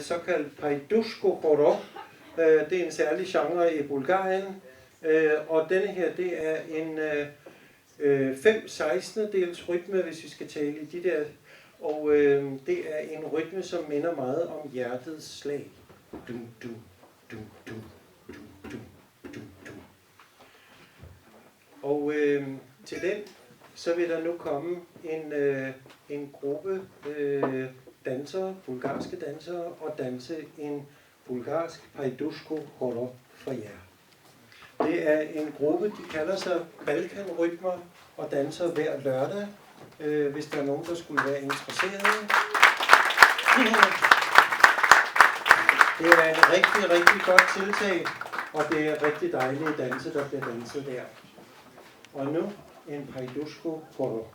Såkaldt paidusko-horo. Det er en særlig genre i Bulgarien. Og denne her, det er en 5/16 rytme, hvis vi skal tale i de der. Og det er en rytme, som minder meget om hjertets slag. Dum, dum, dum, dum, dum, dum, dum, dum. Og til den, så vil der nu komme en gruppe dansere, bulgarske dansere, og danse en bulgarsk paidusko-horo for jer. Det er en gruppe, de kalder sig Balkanrytmer, og danser hver lørdag, hvis der er nogen, der skulle være interesserede. Det er en rigtig, rigtig godt tiltag, og det er rigtig dejlige danse, der bliver danset der. Og nu en paidusko-horo.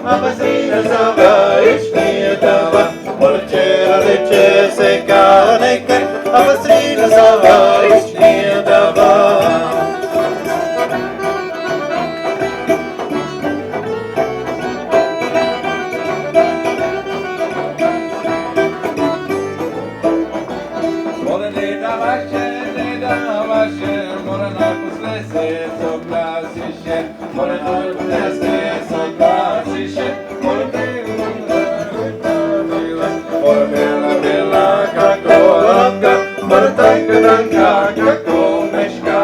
Abazina sava ishmiyatava Morchera leche seka neke Abazina sava ishmiyatava Mora leda vashe Mora narkos lese so klasische Mora narkos lese so klasische Mora bela bela kako lapka Mora tanka tanka kako meška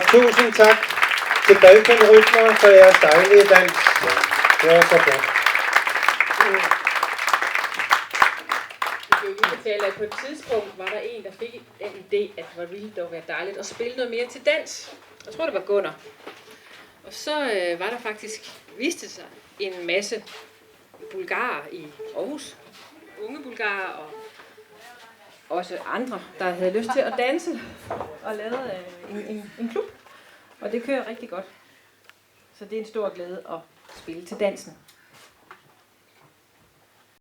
Tusind tak til Balkanrytmer for jeres dejlige dans. Det var så godt. Vi kan fortælle, at på et tidspunkt var der en, der fik en idé, at det ville dog være dejligt at spille noget mere til dans. Jeg tror, det var Gunnar. Og så var der faktisk, viste sig, en masse bulgarer i Aarhus. Unge bulgarer og også andre, der havde lyst til at danse og lavede en klub. Og det kører rigtig godt. Så det er en stor glæde at spille til dansen.